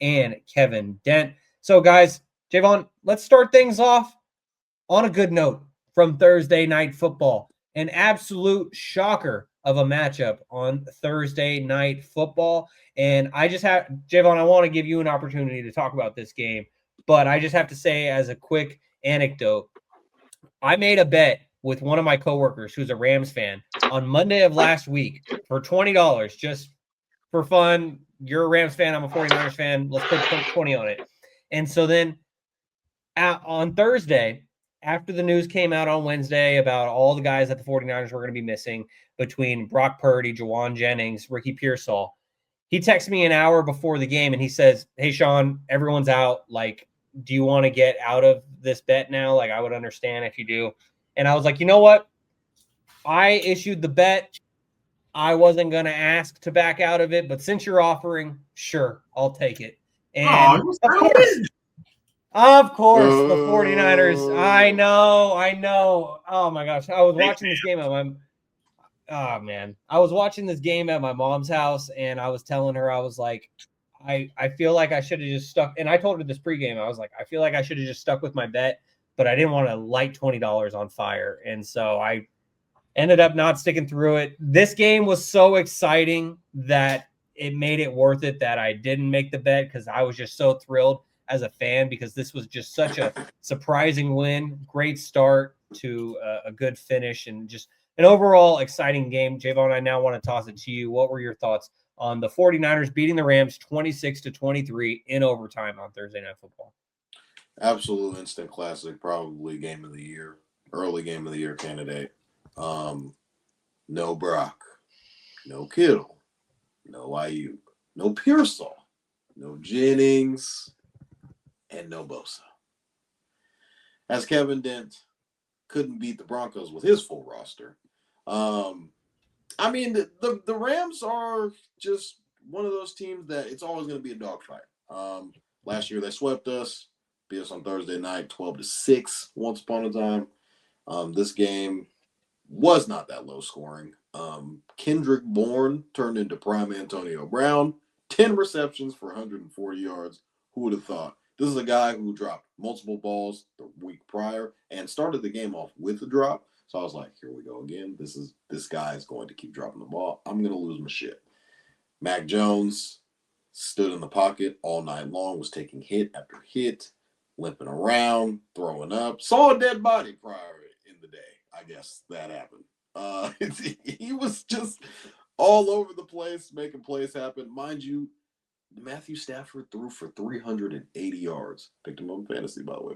and Kevin Dent. So, guys, Jaevon, let's start things off on a good note from Thursday Night Football. An absolute shocker of a matchup on Thursday Night Football. And I just have, Jaevon, I want to give you an opportunity to talk about this game, but I just have to say, as a quick anecdote, I made a bet with one of my coworkers who's a Rams fan on Monday of last week for $20 just for fun. You're a Rams fan. I'm a 49ers fan. Let's put 20 on it. And so then on Thursday, after the news came out on Wednesday about all the guys that the 49ers were going to be missing between Brock Purdy, Jawan Jennings, Ricky Pearsall, he texts me an hour before the game and he says, "Hey, Shaun, everyone's out. Like, do you want to get out of this bet now? Like, I would understand if you do." And I was like, you know what? I issued the bet. I wasn't going to ask to back out of it, but since you're offering, sure, I'll take it. And of course, the 49ers. I know. Oh my gosh. I was watching this game at my mom's house, and I was telling her, I was like, I feel like I should have just stuck, and I told her this pregame. I was like, I feel like I should have just stuck with my bet, but I didn't want to light $20 on fire. And so I ended up not sticking through it. This game was so exciting that it made it worth it that I didn't make the bet, because I was just so thrilled as a fan, because this was just such a surprising win. Great start to a good finish, and just an overall exciting game. Jaevon, I now want to toss it to you. What were your thoughts on the 49ers beating the Rams 26-23 in overtime on Thursday Night Football? Absolute instant classic, probably game of the year, early game of the year candidate. No Brock, no Kittle, no Ayuk, no Pearsall, no Jennings, and no Bosa. As Kevin Dent couldn't beat the Broncos with his full roster. I mean, the Rams are just one of those teams that it's always going to be a dogfight. Last year they swept us, beat us on Thursday night, 12-6 once upon a time. This game was not that low scoring. Kendrick Bourne turned into prime Antonio Brown, 10 receptions for 140 yards. Who would have thought? This is a guy who dropped multiple balls the week prior and started the game off with a drop. So I was like, here we go again. This guy is going to keep dropping the ball. I'm going to lose my shit. Mac Jones stood in the pocket all night long, was taking hit after hit, limping around, throwing up. Saw a dead body prior in the day. I guess that happened. He was just all over the place, making plays happen. Mind you, Matthew Stafford threw for 380 yards. Picked him up in fantasy, by the way.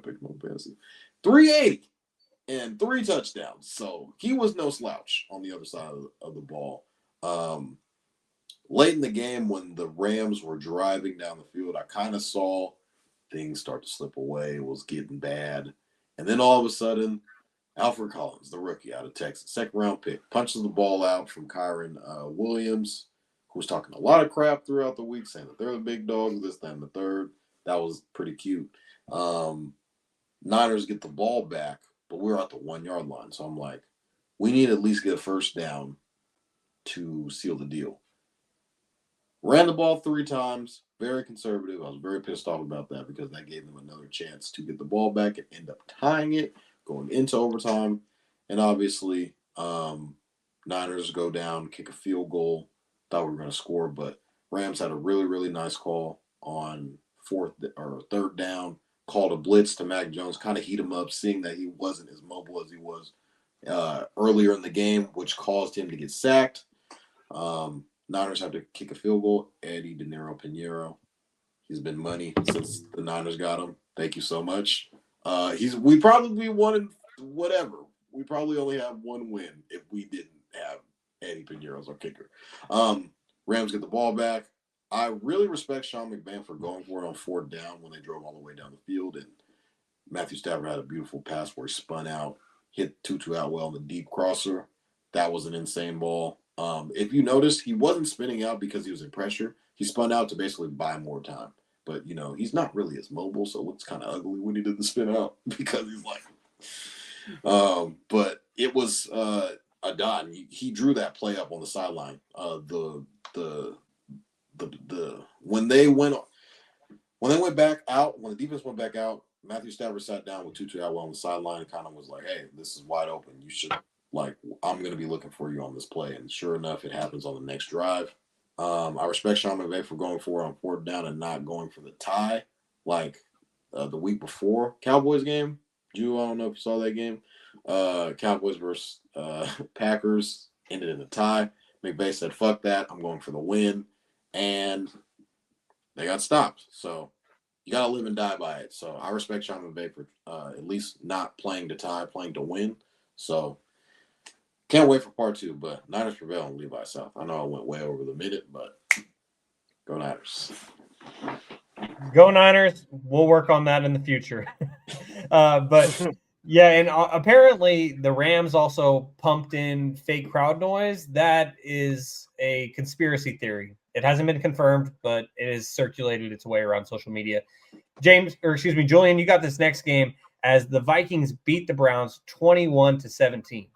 380 and 3 touchdowns. So he was no slouch on the other side of the ball. Late in the game, when the Rams were driving down the field, I kind of saw things start to slip away. It was getting bad. And then all of a sudden, Alfred Collins, the rookie out of Texas, second-round pick, punches the ball out from Kyron Williams, who was talking a lot of crap throughout the week, saying that they're the big dogs, this, that, and the third. That was pretty cute. Niners get the ball back, but we're at the 1-yard line. So I'm like, we need to at least get a first down to seal the deal. Ran the ball 3 times, very conservative. I was very pissed off about that, because that gave them another chance to get the ball back and end up tying it, going into overtime. And obviously, Niners go down, kick a field goal. Thought we were going to score, but Rams had a really, really nice call on third down. Called a blitz to Mac Jones, kind of heat him up, seeing that he wasn't as mobile as he was earlier in the game, which caused him to get sacked. Niners have to kick a field goal. Eddie De Niro Pinheiro. He's been money since the Niners got him. Thank you so much. We probably won whatever. We probably only have one win if we didn't have Eddie Pinheiro as our kicker. Rams get the ball back. I really respect Sean McVay for going for it on 4th down when they drove all the way down the field. And Matthew Stafford had a beautiful pass where he spun out, hit Tutu Atwell on the deep crosser. That was an insane ball. If you notice, he wasn't spinning out because he was in pressure. He spun out to basically buy more time. But, he's not really as mobile, so it looks kind of ugly when he did the spin out because he's like but it was a dot. He drew that play up on the sideline. When they went When they went back out, when the defense went back out, Matthew Stafford sat down with Tutu Atwell on the sideline and kind of was like, "Hey, this is wide open. You should I'm going to be looking for you on this play." And sure enough, it happens on the next drive. I respect Sean McVay for going for it on fourth down and not going for the tie like the week before Cowboys game. Drew, I don't know if you saw that game. Cowboys versus Packers ended in a tie. McVay said, "Fuck that. I'm going for the win." And they got stopped. So you got to live and die by it. So I respect Sean McVay for at least not playing to tie, playing to win. So can't wait for part 2, but Niners prevail on Levi South. I know I went way over the minute, but go Niners. Go Niners. We'll work on that in the future. But yeah, and apparently the Rams also pumped in fake crowd noise. That is a conspiracy theory. It hasn't been confirmed, but it has circulated its way around social media. Julian, you got this next game as the Vikings beat the Browns 21-17.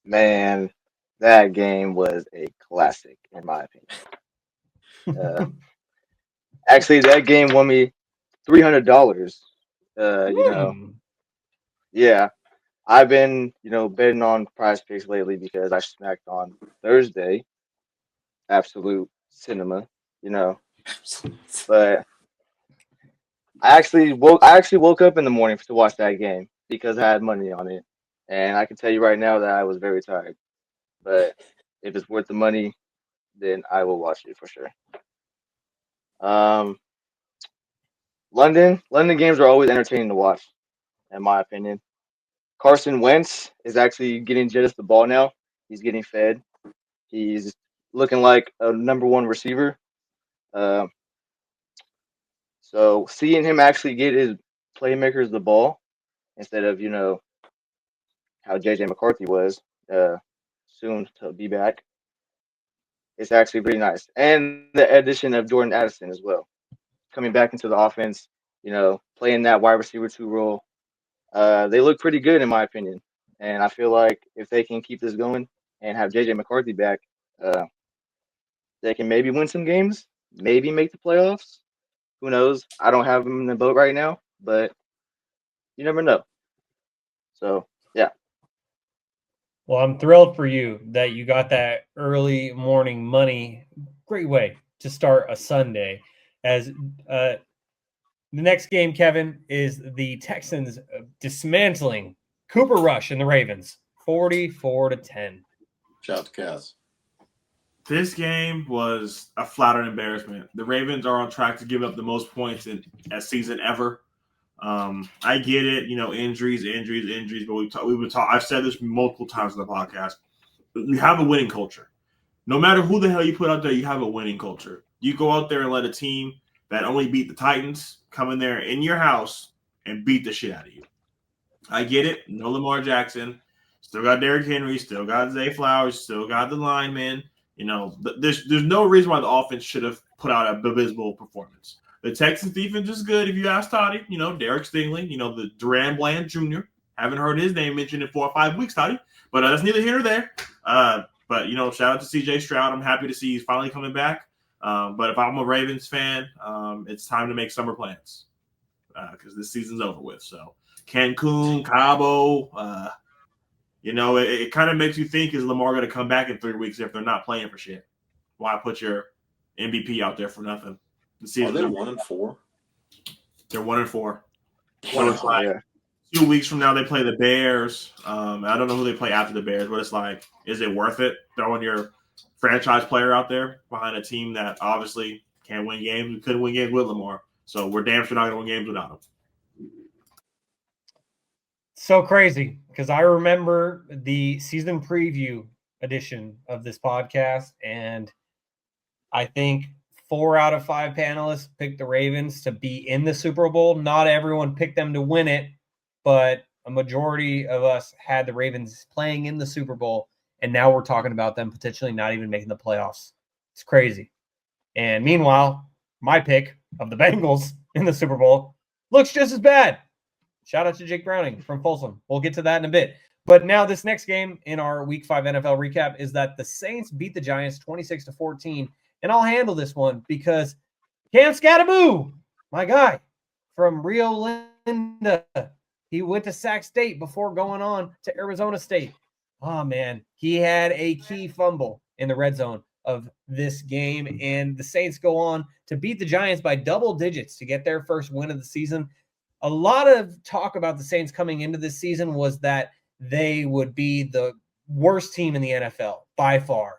Man, that game was a classic, in my opinion. Actually, that game won me $300. Yeah, I've been, betting on Prize Picks lately because I smacked on Thursday, absolute cinema, But I actually woke up in the morning to watch that game because I had money on it, and I can tell you right now that I was very tired. But if it's worth the money, then I will watch it for sure. Um, London games are always entertaining to watch, in my opinion. Carson Wentz is actually getting just the ball now. He's getting fed. He's looking like a number one receiver. Uh, so seeing him actually get his playmakers the ball instead of how JJ McCarthy was soon to be back, it's actually pretty nice. And the addition of Jordan Addison as well, coming back into the offense, playing that wide receiver 2 role. They look pretty good in my opinion, and I feel like if they can keep this going and have JJ McCarthy back, uh, they can maybe win some games, maybe make the playoffs. Who knows? I don't have them in the boat right now, but you never know. So yeah. Well, I'm thrilled for you that you got that early morning money. Great way to start a Sunday. As the next game, Kevin, is the Texans dismantling Cooper Rush and the Ravens, 44-10. Shout out to Cass. This game was a flat-out embarrassment. The Ravens are on track to give up the most points in a season ever. I get it, injuries, but I've said this multiple times on the podcast. You have a winning culture. No matter who the hell you put out there, you have a winning culture. You go out there and let a team that only beat the Titans come in there in your house and beat the shit out of you. I get it. No Lamar Jackson. Still got Derrick Henry. Still got Zay Flowers. Still got the linemen. There's no reason why the offense should have put out an abysmal performance. The Texans defense is good. If you ask Toddy, Derek Stingley, the Duran Bland Jr. Haven't heard his name mentioned in 4 or 5 weeks, Toddy. But that's neither here nor there. But shout out to CJ Stroud. I'm happy to see he's finally coming back. But if I'm a Ravens fan, it's time to make summer plans because this season's over with. So Cancun, Cabo, it kind of makes you think, is Lamar going to come back in 3 weeks if they're not playing for shit? Why put your MVP out there for nothing? Are they 1-4? They're 1-4. So it's like, yeah. 2 weeks from now, they play the Bears. I don't know who they play after the Bears, but it's like, is it worth it throwing your franchise player out there behind a team that obviously can't win games? We couldn't win games with Lamar, so we're damn sure not going to win games without him. So crazy because I remember the season preview edition of this podcast, and I think 4 out of 5 panelists picked the Ravens to be in the Super Bowl. Not everyone picked them to win it, but a majority of us had the Ravens playing in the Super Bowl, and now we're talking about them potentially not even making the playoffs. It's crazy. And meanwhile, my pick of the Bengals in the Super Bowl looks just as bad. Shout out to Jake Browning from Folsom. We'll get to that in a bit. But now this next game in our Week 5 NFL recap is that the Saints beat the Giants 26-14. And I'll handle this one because Cam Scataboo, my guy from Rio Linda. He went to Sac State before going on to Arizona State. Oh, man. He had a key fumble in the red zone of this game, and the Saints go on to beat the Giants by double digits to get their first win of the season. A lot of talk about the Saints coming into this season was that they would be the worst team in the NFL by far.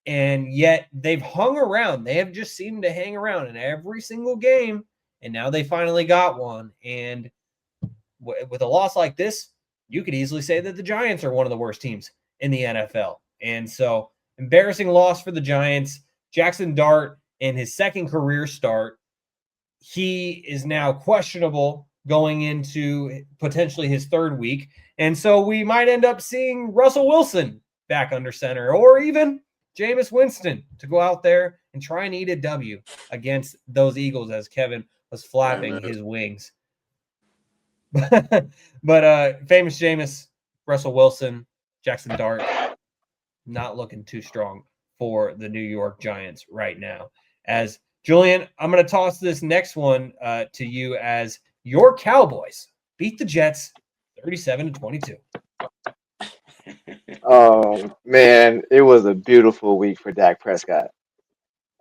And yet they've hung around. They have just seemed to hang around in every single game. And now they finally got one. And with a loss like this, you could easily say that the Giants are one of the worst teams in the NFL. And so, embarrassing loss for the Giants. Jackson Dart, in his second career start, he is now questionable going into potentially his third week. And so we might end up seeing Russell Wilson back under center, or even Jameis Winston to go out there and try and eat a W against those Eagles as Kevin was flapping his wings. But famous Jameis, Russell Wilson, Jackson Dart, not looking too strong for the New York Giants right now. As Julian, I'm going to toss this next one to you as your Cowboys beat the Jets 37-22. Oh, man, it was a beautiful week for Dak Prescott.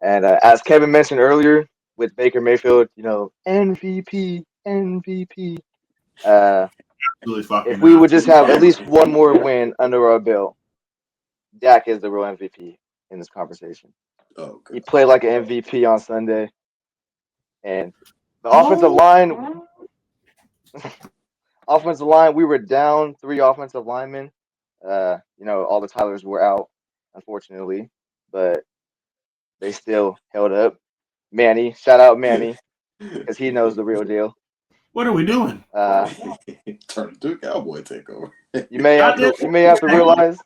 And as Kevin mentioned earlier with Baker Mayfield, MVP. If we would just have at least one more win under our belt, Dak is the real MVP in this conversation. Oh, he played like an MVP on Sunday. And the offensive line, we were down 3 offensive linemen. All the Tylers were out, unfortunately, but they still held up. Manny, shout out Manny, because he knows the real deal. What are we doing? Turn into a cowboy takeover. You may have to realize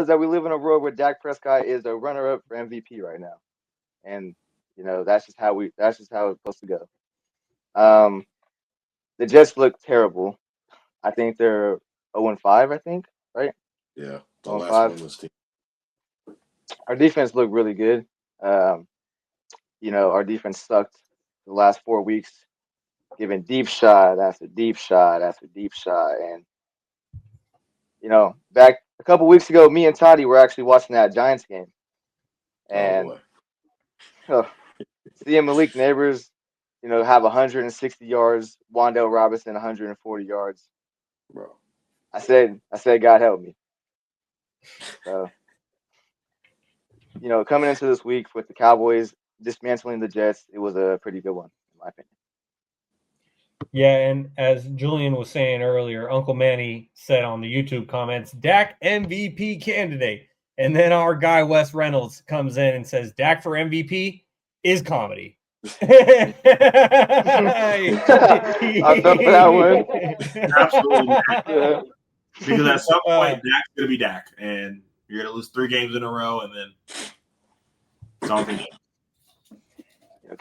that we live in a world where Dak Prescott is a runner-up for MVP right now, and that's just how it's supposed to go. The Jets look terrible. I think they're 0-5. I think, right? Yeah, the last one was team. Our defense looked really good. Our defense sucked the last 4 weeks, giving deep shot after deep shot after deep shot. And, back a couple weeks ago, me and Toddy were actually watching that Giants game. And seeing Malik Neighbors, have 160 yards, Wan'Dale Robinson 140 yards. Bro. I said, God help me. So, coming into this week with the Cowboys dismantling the Jets, it was a pretty good one, in my opinion. Yeah, and as Julian was saying earlier, Uncle Manny said on the YouTube comments, Dak MVP candidate. And then our guy Wes Reynolds comes in and says, Dak for MVP is comedy. I felt that one. Absolutely. Yeah. Because at some point, Dak's going to be Dak, and you're going to lose 3 games in a row, and then it's all good.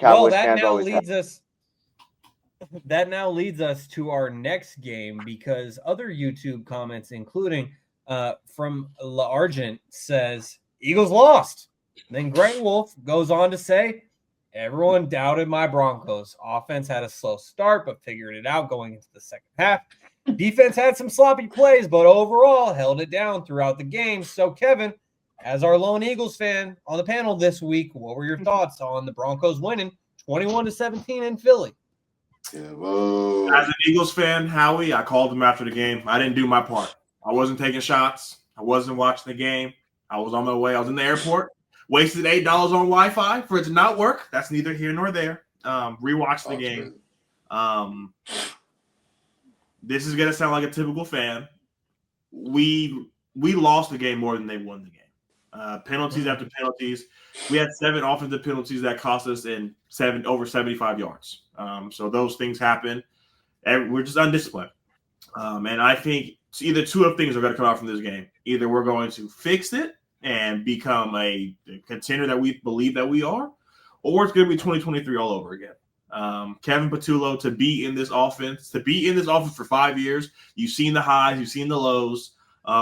Well, that now leads us to our next game, because other YouTube comments, including from La Argent, says Eagles lost. Then Grant Wolf goes on to say, everyone doubted my Broncos. Offense had a slow start, but figured it out going into the second half. Defense had some sloppy plays, but overall held it down throughout the game. So, Kevin, as our lone Eagles fan on the panel this week, what were your thoughts on the Broncos winning 21-17 in Philly? Yeah, as an Eagles fan, Howie, I called them after the game. I didn't do my part. I wasn't taking shots. I wasn't watching the game. I was on my way. I was in the airport. Wasted $8 on Wi-Fi for it to not work. That's neither here nor there. Rewatched the game. This is gonna sound like a typical fan. We lost the game more than they won the game. Penalties after penalties. We had 7 offensive penalties that cost us in over 75 yards. So those things happen. And we're just undisciplined. And I think either 2 of things are going to come out from this game. Either we're going to fix it and become a contender that we believe that we are, or it's going to be 2023 all over again. Kevin Patullo, to be in this offense for 5 years, you've seen the highs, you've seen the lows.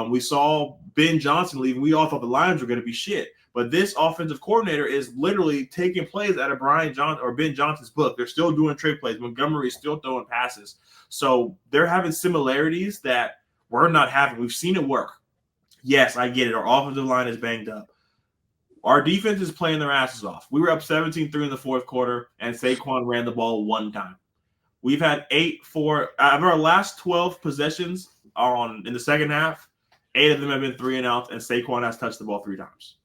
We saw Ben Johnson leave, and we all thought the Lions were going to be shit. But this offensive coordinator is literally taking plays out of Ben Johnson's book. They're still doing trick plays. Montgomery is still throwing passes. So they're having similarities that we're not having. We've seen it work. Yes, I get it. Our offensive line is banged up. Our defense is playing their asses off. We were up 17-3 in the fourth quarter, and Saquon ran the ball one time. We've had 8-4 out of our last 12 possessions are in the second half. 8 of them have been 3-and-outs, and Saquon has touched the ball 3 times.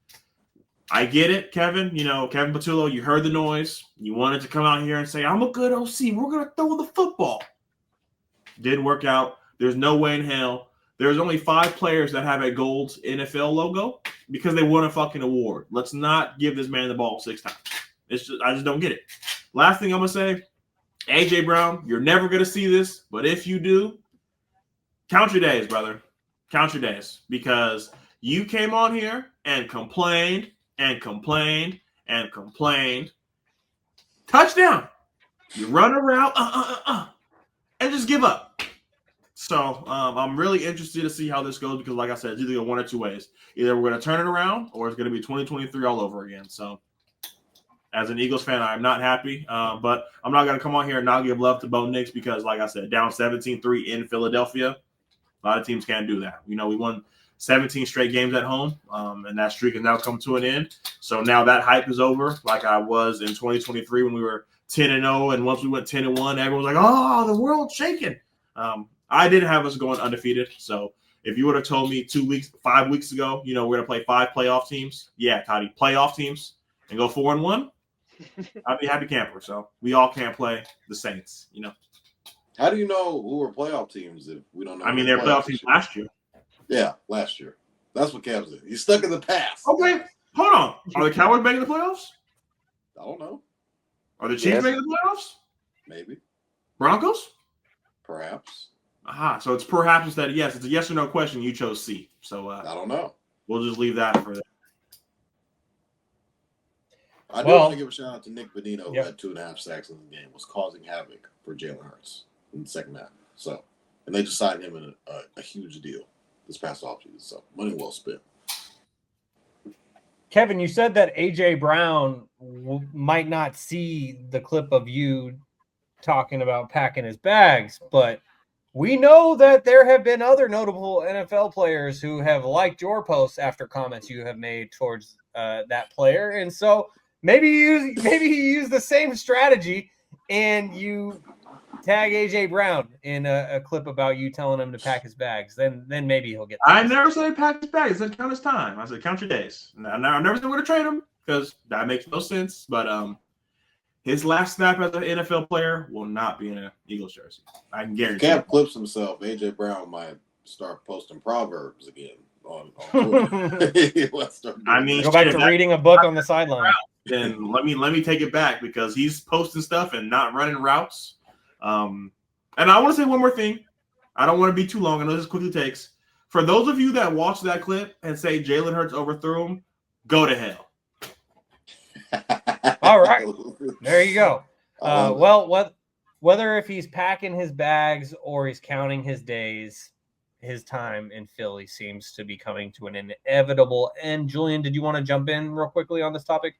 I get it, Kevin. Kevin Patullo, you heard the noise. You wanted to come out here and say, I'm a good OC. We're going to throw the football. Didn't work out. There's no way in hell. There's only 5 players that have a gold NFL logo because they won a fucking award. Let's not give this man the ball 6 times. I just don't get it. Last thing I'm going to say, A.J. Brown, you're never going to see this, but if you do, count your days, brother. Count your days, because you came on here and complained and complained and complained. Touchdown. You run a route, and just give up. So I'm really interested to see how this goes because, like I said, it's either one or two ways. Either we're going to turn it around or it's going to be 2023 all over again. So as an Eagles fan, I'm not happy, but I'm not going to come on here and not give love to Bo Nix because, like I said, down 17-3 in Philadelphia. A lot of teams can't do that. We won 17 straight games at home, and that streak has now come to an end. So now that hype is over, like I was in 2023 when we were 10-0, and once we went 10-1, everyone was like, "Oh, the world's shaking." I didn't have us going undefeated. So if you would have told me 5 weeks ago, we're going to play 5 playoff teams, yeah, Toddy, playoff teams, and go 4-1, I'd be happy camper. So we all can't play the Saints, How do you know who are playoff teams if we don't know? I mean, they're playoff teams last year. Yeah, last year. That's what Cavs did. He's stuck in the past. Okay, hold on. Are the Cowboys making the playoffs? I don't know. Are the Chiefs making the playoffs? Maybe. Broncos? Perhaps. Aha, so it's perhaps instead of yes. It's a yes or no question. You chose C. So I don't know. We'll just leave that for that. I do want to give a shout out to Nick Bonino, who had 2.5 sacks in the game, was causing havoc for Jalen Hurts in the second half. So, and they just signed him in a huge deal this past offseason. So, money well spent. Kevin, you said that A.J. Brown might not see the clip of you talking about packing his bags, but we know that there have been other notable NFL players who have liked your posts after comments you have made towards that player. And so maybe you use the same strategy and you tag A.J. Brown in a clip about you telling him to pack his bags. Then maybe he'll get I never said pack his bags. I said count his time. I said count your days. I never said we're going to trade him because that makes no sense. But his last snap as an NFL player will not be in an Eagles jersey. I can guarantee. If Cap clips himself, A.J. Brown might start posting proverbs again on Twitter. Go back to reading a book on the sideline. Then let me take it back because he's posting stuff and not running routes. And I want to say one more thing. I don't want to be too long. I know this quickly takes. For those of you that watch that clip and say Jalen Hurts overthrew him, go to hell. All right. There you go. Whether if he's packing his bags or he's counting his days, his time in Philly seems to be coming to an inevitable end. Julian, did you want to jump in real quickly on this topic?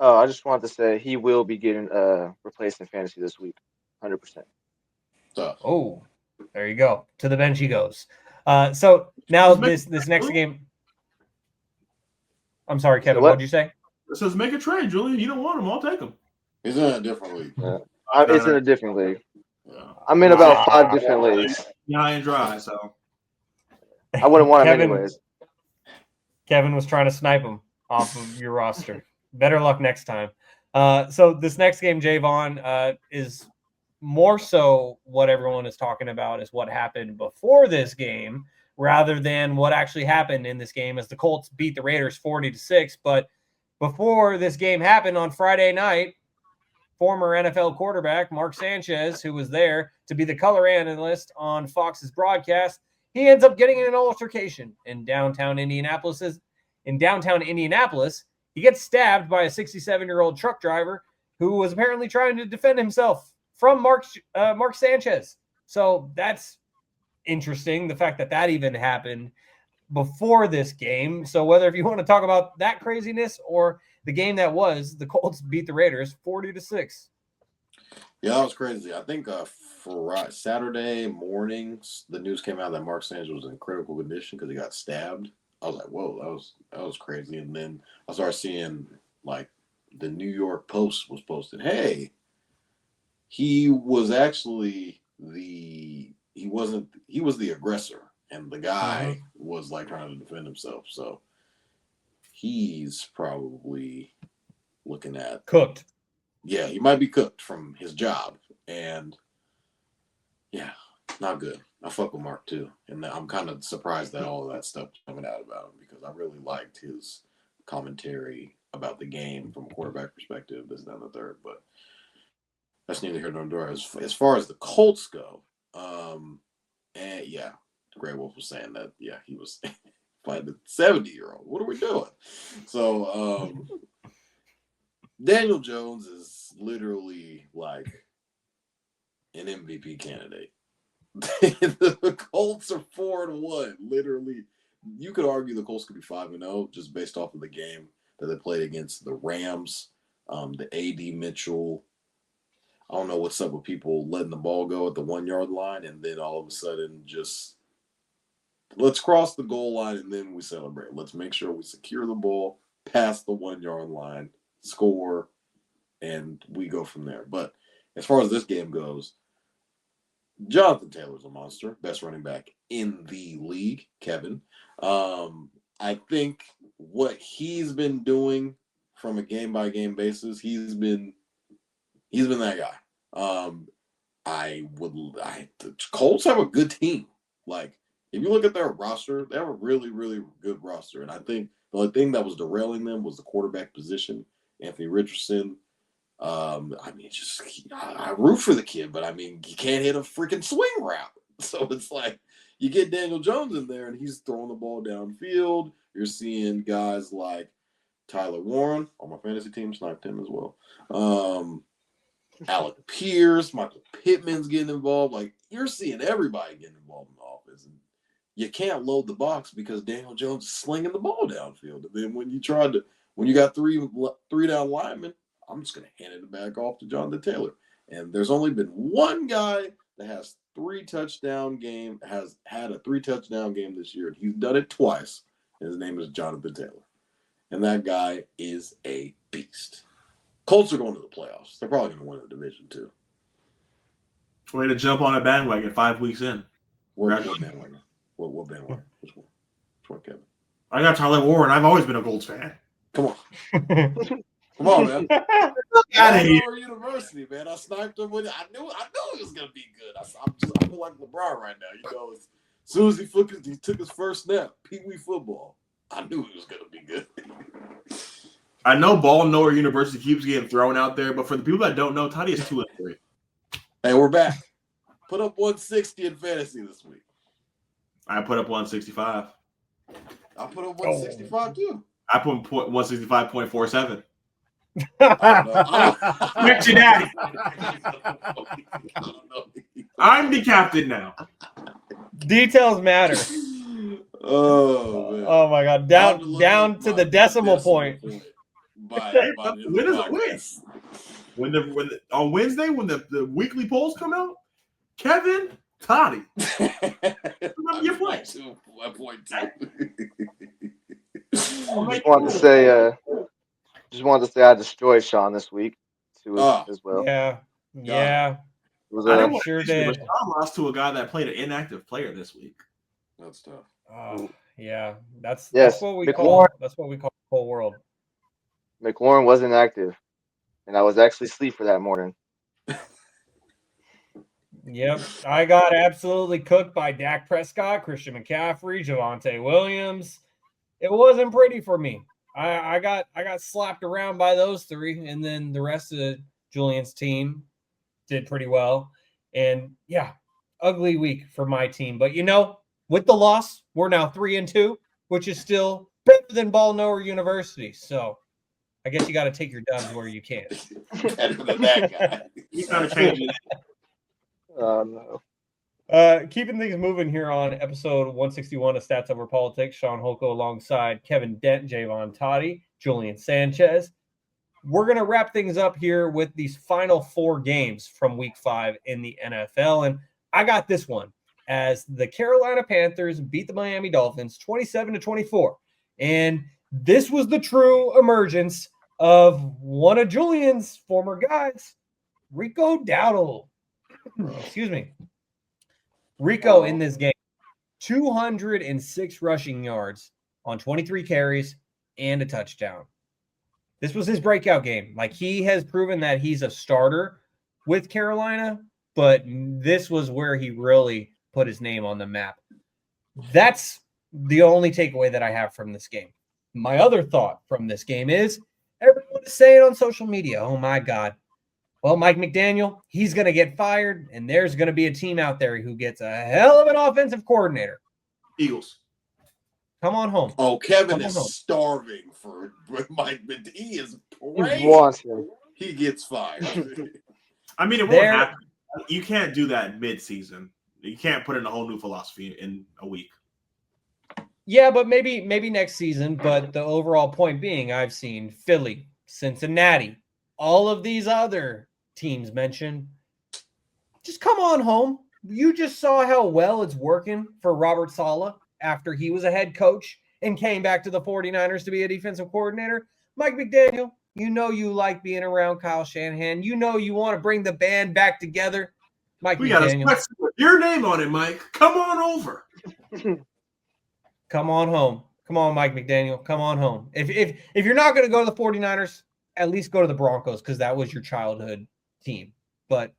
Oh, I just wanted to say he will be getting replaced in fantasy this week, 100%. Oh, there you go. To the bench he goes. So now this next game. I'm sorry, Kevin. What did you say? It says make a trade, Julian. You don't want him. I'll take him. He's in a different league. It's in a different league. I'm in about 5 different leagues. High and dry, so I wouldn't want him anyways. Kevin was trying to snipe him off of your roster. Better luck next time. So this next game, Jaevon, is more so what everyone is talking about is what happened before this game rather than what actually happened in this game as the Colts beat the Raiders 40-6. But before this game happened on Friday night, former NFL quarterback Mark Sanchez, who was there to be the color analyst on Fox's broadcast, he ends up getting in an altercation in downtown Indianapolis. He gets stabbed by a 67-year-old truck driver who was apparently trying to defend himself from Mark Sanchez. So that's interesting, the fact that even happened. before this game. So whether if you want to talk about that craziness or the game that was, the Colts beat the Raiders 40-6. Yeah, that was crazy. I think for Saturday morning, the news came out that Mark Sanchez was in critical condition because he got stabbed. I was like, whoa, that was crazy. And then I started seeing like the New York Post was posted, hey, he was actually he was the aggressor, and the guy was like trying to defend himself. So he's probably looking at Cooked. Yeah, he might be cooked from his job, and yeah, not good. I fuck with Mark too, and I'm kind of surprised that all of that stuff is coming out about him because I really liked his commentary about the game from a quarterback perspective. This, that, and the third, but that's neither here nor there. As far as the Colts go, and yeah, Grey Wolf was saying that he was fighting the 70-year-old. What are we doing? So Daniel Jones is literally like an MVP candidate. The Colts are 4-1. Literally, you could argue the Colts could be 5-0 just based off of the game that they played against the Rams. The AD Mitchell. I don't know what's up with people letting the ball go at the 1-yard line and then all of a sudden just let's cross the goal line and then we celebrate. Let's make sure we secure the ball past the 1-yard line, score, and we go from there. But as far as this game goes, Jonathan Taylor's a monster, best running back in the league, Kevin. I think what he's been doing from a game-by-game basis, he's been that guy. The Colts have a good team. Like, if you look at their roster, they have a really, really good roster. And I think the only thing that was derailing them was the quarterback position. Anthony Richardson. I root for the kid, but I mean, he can't hit a freaking swing route. So it's like you get Daniel Jones in there and he's throwing the ball downfield. You're seeing guys like Tyler Warren on my fantasy team, sniped him as well. Alec Pierce, Michael Pittman's getting involved. Like, you're seeing everybody getting involved in the offense. And you can't load the box because Daniel Jones is slinging the ball downfield. And then when you got three down linemen, I'm just going to hand it back off to Jonathan Taylor. And there's only been one guy that has had a 3-touchdown game this year. And he's done it twice. And his name is Jonathan Taylor. And that guy is a beast. Colts are going to the playoffs. They're probably going to win the division too. Way to jump on a bandwagon 5 weeks in. What bandwagon? What bandwagon? Which one, Kevin? I got Tyler Warren. I've always been a Colts fan. Come on. Come on, man. Out of here. University, man. I sniped him with it. I knew it was gonna be good. I feel like LeBron right now. You know, as soon as he took his first snap, Pee Wee football. I knew it was gonna be good. I know Ball Nowhere University keeps getting thrown out there, but for the people that don't know, Toddy is 2-3. Hey, we're back. Put up 160 in fantasy this week. I put up 165. I put up 165 too. I put 165.47. Met your daddy. I'm the captain now. Details matter. Oh, man. Oh my God! Down to the decimal point. Win is a win. When on Wednesday when the weekly polls come out, Kevin, Toddy, remember your place. 1.2. Just wanted to say I destroyed Shaun this week too as well. Yeah. It was, I sure did. Shaun lost to a guy that played an inactive player this week. That's tough. Yeah, that's what we McLaurin, call the whole world. McLaurin wasn't active, and I was actually asleep for that morning. Yep, I got absolutely cooked by Dak Prescott, Christian McCaffrey, Javonte Williams. It wasn't pretty for me. I got slapped around by those three, and then the rest of Julian's team did pretty well. And yeah, ugly week for my team. But with the loss, we're now 3-2, which is still better than Ball Nowhere University. So I guess you got to take your dubs where you can. Better than that guy. You gotta change it. No. Keeping things moving here on episode 161 of Stats Over Politics. Shaun Holko alongside Kevin Dent, Jaevon Toddy, Julian Sanchez. We're going to wrap things up here with these final 4 games from week 5 in the NFL. And I got this one as the Carolina Panthers beat the Miami Dolphins 27-24. And this was the true emergence of one of Julian's former guys, Rico Dowdle. Excuse me. Rico in this game, 206 rushing yards on 23 carries and a touchdown. This was his breakout game. Like, he has proven that he's a starter with Carolina, but this was where he really put his name on the map. That's the only takeaway that I have from this game. My other thought from this game is everyone is saying on social media, oh my God, well, Mike McDaniel, he's going to get fired, and there's going to be a team out there who gets a hell of an offensive coordinator. Eagles. Come on home. Oh, Kevin is starving for Mike McDaniel. He is He wants him. He gets fired. I mean, it won't happen. You can't do that mid-season. You can't put in a whole new philosophy in a week. Yeah, but maybe next season. But the overall point being, I've seen Philly, Cincinnati, all of these other teams mentioned. Just come on home. You just saw how well it's working for Robert Saleh after he was a head coach and came back to the 49ers to be a defensive coordinator. Mike McDaniel, you know you like being around Kyle Shanahan. You know you want to bring the band back together. Mike we McDaniel. got your name on it, Mike. Come on over. Come on home. Come on, Mike McDaniel. Come on home. If you're not going to go to the 49ers, at least go to the Broncos because that was your childhood team. But,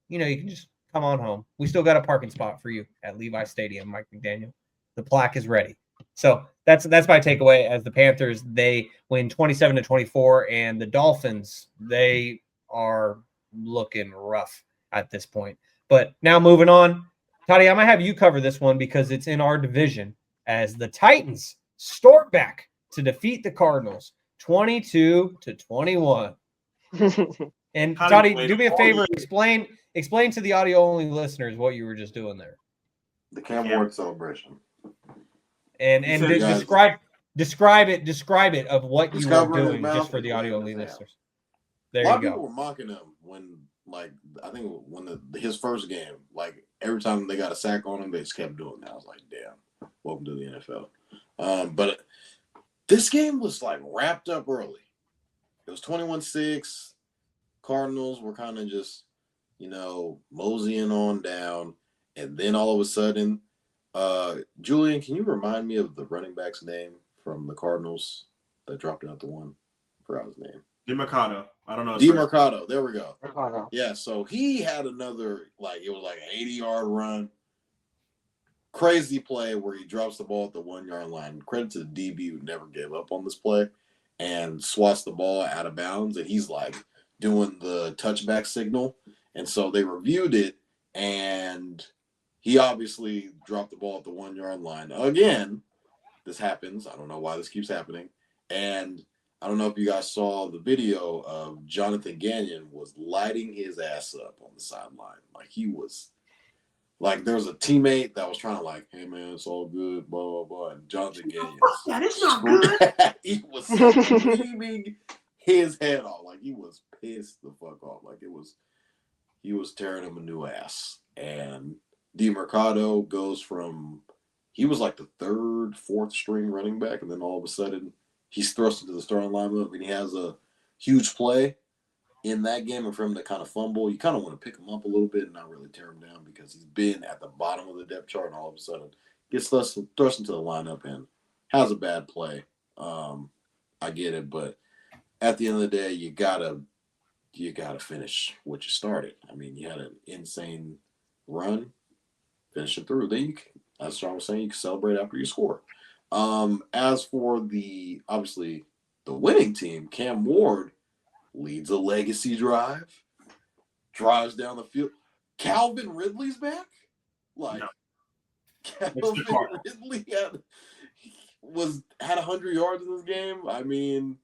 you can just come on home. We still got a parking spot for you at Levi Stadium, Mike McDaniel. The plaque is ready. So that's my takeaway as the Panthers, they win 27-24, and the Dolphins, they are looking rough at this point. But now moving on, Toddy, I might have you cover this one because it's in our division as the Titans storm back to defeat the Cardinals 22-21. And Toddy, do me a favor, explain to the audio-only listeners what you were just doing there. The Cam Ward celebration. And describe it of what you were doing just for the audio-only listeners. There you go. A lot of people were mocking him when, his first game, every time they got a sack on him, they just kept doing that. I was like, damn, welcome to the NFL. But this game was wrapped up early. It was 21-6. Cardinals were kind of just, moseying on down. And then all of a sudden, Julian, can you remind me of the running back's name from the Cardinals that dropped it out to one? I forgot his name. DeMarcado. I don't know. DeMarcado. There we go. Mercado. Yeah, so he had another, it was an 80-yard run. Crazy play where he drops the ball at the 1-yard line. Credit to the DB who never gave up on this play and swats the ball out of bounds. And he's doing the touchback signal. And so they reviewed it, and he obviously dropped the ball at the 1-yard line. Again, this happens. I don't know why this keeps happening. And I don't know if you guys saw the video of Jonathan Gagnon was lighting his ass up on the sideline. He was there was a teammate that was trying to hey man, it's all good, blah, blah, blah. And Jonathan Gagnon. That is not good. He was screaming his head off. He was pissed the fuck off. He was tearing him a new ass. And DeMarcado goes from, he was the third, fourth string running back, and then all of a sudden he's thrust into the starting lineup, and he has a huge play in that game, and for him to kind of fumble, you kind of want to pick him up a little bit and not really tear him down because he's been at the bottom of the depth chart, and all of a sudden gets thrust into the lineup and has a bad play. I get it, but at the end of the day, you gotta finish what you started. I mean, you had an insane run. Finish it through. Then that's what I was saying. You can celebrate after you score. As for the winning team, Cam Ward leads a legacy drive, drives down the field. Calvin Ridley's back. No. Calvin Ridley had 100 yards in this game. I mean,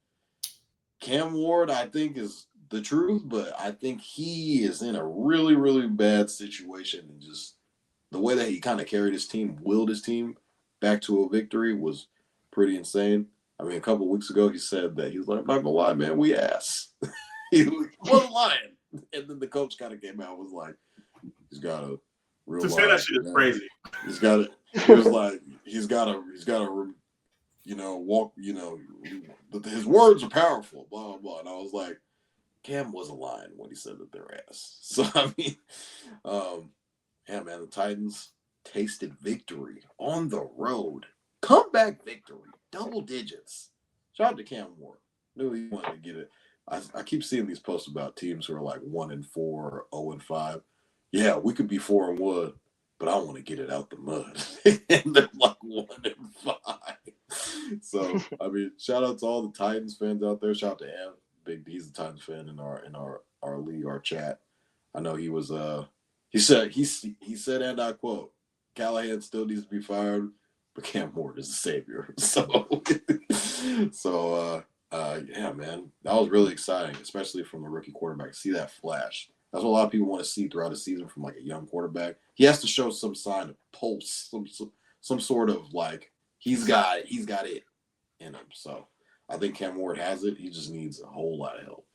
Cam Ward, I think, is the truth, but I think he is in a really, really bad situation and just the way that he kind of carried his team, willed his team back to a victory was pretty insane. I mean, a couple of weeks ago, he said that he was like, I'm not gonna lie, man, we ass. He wasn't lying. And then the coach kind of came out and was like, he's got to realize. To say that shit is crazy. He's got to. He was like, he's got to, walk. His words are powerful. Blah blah blah. And I was like, Cam wasn't lying when he said that they're ass. So I mean, yeah, man, the Titans tasted victory on the road, comeback victory, double digits. Shout out to Cam Moore. Knew he wanted to get it. I keep seeing these posts about teams who are like 1-4 or 0-5. Yeah, we could be 4-1, but I want to get it out the mud. And they're like 1-5. So I mean, shout out to all the Titans fans out there. Shout out to Am. He's a Titans fan in our league, our chat. I know he was he said, and I quote, Callahan still needs to be fired, but Cam Moore is the savior. Yeah, man, that was really exciting, especially from the rookie quarterback. See that flash. That's what a lot of people want to see throughout the season from like a young quarterback. He has to show some sign of pulse, some sort of like he's got it in him. So I think Cam Ward has it. He just needs a whole lot of help.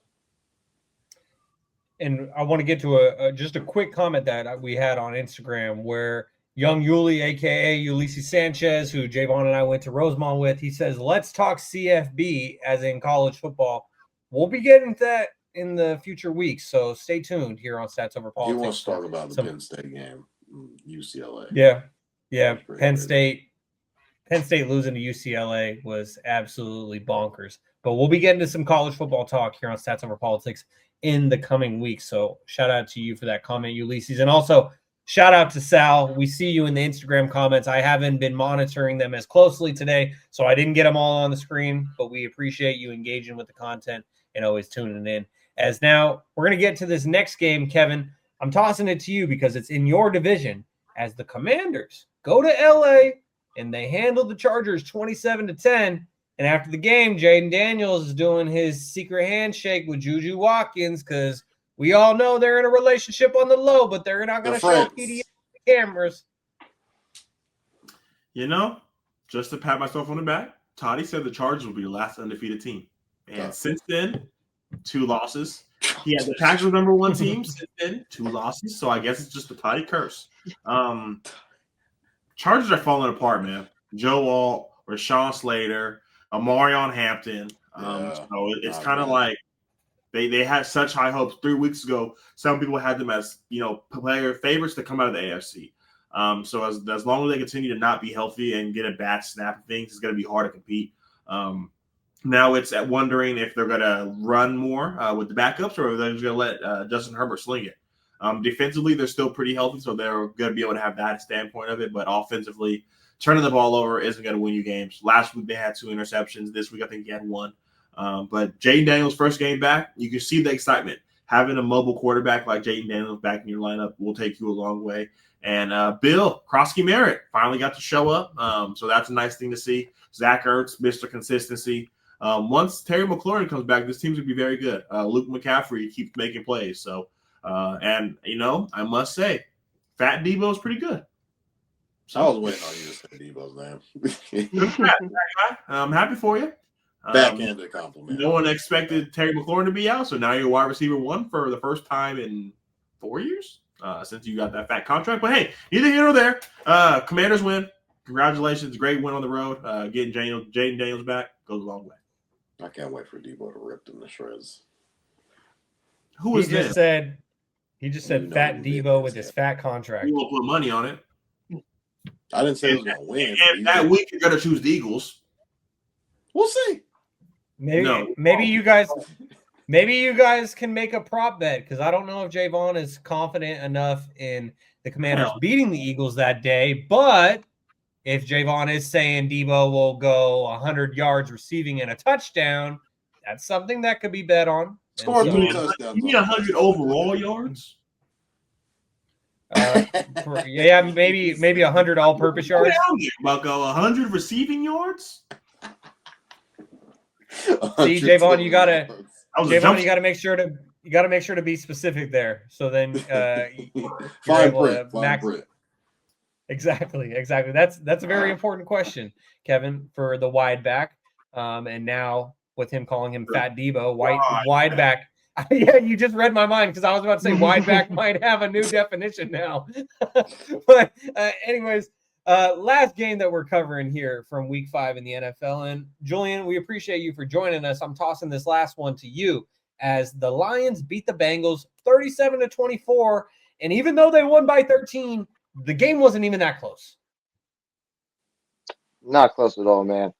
And I want to get to just a quick comment that we had on Instagram where young Yuli, a.k.a. Ulysses Sanchez, who Jaevon and I went to Rosemont with, he says, let's talk CFB, as in college football. We'll be getting to that in the future weeks, so stay tuned here on Stats Over Politics. He wants to talk about the Penn State game, UCLA. Yeah. Penn State losing to UCLA was absolutely bonkers. But we'll be getting to some college football talk here on Stats Over Politics in the coming weeks. So shout out to you for that comment, Ulysses. And also shout out to Sal. We see you in the Instagram comments. I haven't been monitoring them as closely today, so I didn't get them all on the screen, but we appreciate you engaging with the content and always tuning in. As now we're going to get to this next game, Kevin. I'm tossing it to you because it's in your division as the Commanders go to LA and they handle the Chargers 27-10. And after the game, Jaden Daniels is doing his secret handshake with Juju Watkins because we all know they're in a relationship on the low, but they're not going to show PDA cameras. You know, just to pat myself on the back, Toddy said the Chargers will be the last undefeated team. And since then, 2 losses. He had the Packers number 1 team. Since then, 2 losses. So I guess it's just the Toddy curse. Chargers are falling apart, man. Joe Alt, Rashawn Slater, Amarion Hampton. So it's kind of like they had such high hopes 3 weeks ago. Some people had them as player favorites to come out of the AFC. So as long as they continue to not be healthy and get a bad snap of things, it's going to be hard to compete. Now it's at wondering if they're going to run more with the backups or if they're just going to let Justin Herbert sling it. Defensively, they're still pretty healthy, so they're going to be able to have that standpoint of it. But offensively, turning the ball over isn't going to win you games. Last week, they had 2 interceptions. This week, I think he had 1. But Jaden Daniels' first game back, you can see the excitement. Having a mobile quarterback like Jaden Daniels back in your lineup will take you a long way. And Bill Krosky-Merritt finally got to show up. So that's a nice thing to see. Zach Ertz, Mr. Consistency. Once Terry McLaurin comes back, this team's going to be very good. Luke McCaffrey keeps making plays. So, and, I must say, Fat Debo is pretty good. So, I was waiting on you to say Debo's name. I'm happy for you. Backhanded compliment. No one expected Terry McLaurin to be out, so now you're wide receiver 1 for the first time in 4 years since you got that fat contract. But hey, neither here nor there. Commanders win. Congratulations. Great win on the road. Getting Jaden Daniels back goes a long way. I can't wait for Debo to rip them to shreds. Who is this? He just said Fat Debo with his fat contract. You won't put money on it. I didn't say he was going to win. And that week you're going to choose the Eagles. We'll see. Maybe you guys can make a prop bet because I don't know if Jaevon is confident enough in the Commanders beating the Eagles that day. But if Jaevon is saying Debo will go 100 yards receiving and a touchdown, that's something that could be bet on. Score 2 touchdowns. You need 100 overall yards? Yeah, maybe 100 all-purpose yards. About 100 receiving yards. See, Jaevon, you gotta make sure to be specific there. So then fine print. Exactly. That's a very important question, Kevin, for the wide back. And now with him calling him Fat Debo, wide back. Yeah, you just read my mind because I was about to say wide back might have a new definition now. But anyways, last game that we're covering here from Week 5 in the NFL. And Julian, we appreciate you for joining us. I'm tossing this last one to you as the Lions beat the Bengals 37-24. And even though they won by 13, the game wasn't even that close. Not close at all, man.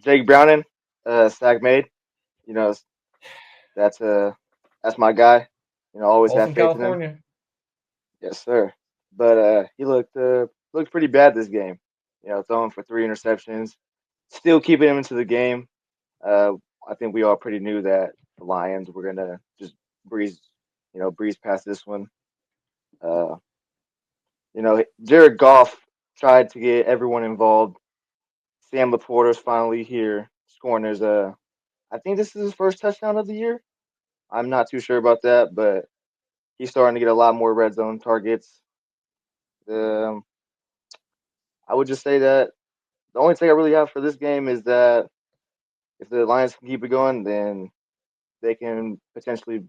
Jake Browning, sack made. You know, that's that's my guy. You know, always have Folsom, faith in him. California. Yes, sir. But he looked pretty bad this game. You know, throwing for 3 interceptions, still keeping him into the game. I think we all pretty knew that the Lions were gonna just breeze past this one. Uh, Jared Goff tried to get everyone involved. Sam Laporta's finally here scoring I think this is his first touchdown of the year. I'm not too sure about that, but he's starting to get a lot more red zone targets. Um, I would just say that the only thing I really have for this game is that if the Lions can keep it going, then they can potentially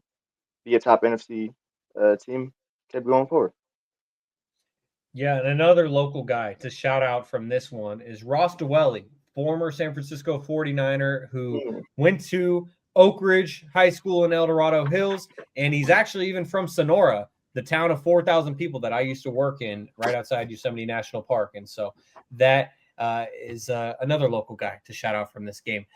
be a top NFC team kept going forward. Yeah, and another local guy to shout out from this one is Ross Dwelly, former San Francisco 49er who went to Oak Ridge High School in El Dorado Hills, and he's actually even from Sonora, the town of 4,000 people that I used to work in right outside Yosemite National Park. And so that is another local guy to shout out from this game.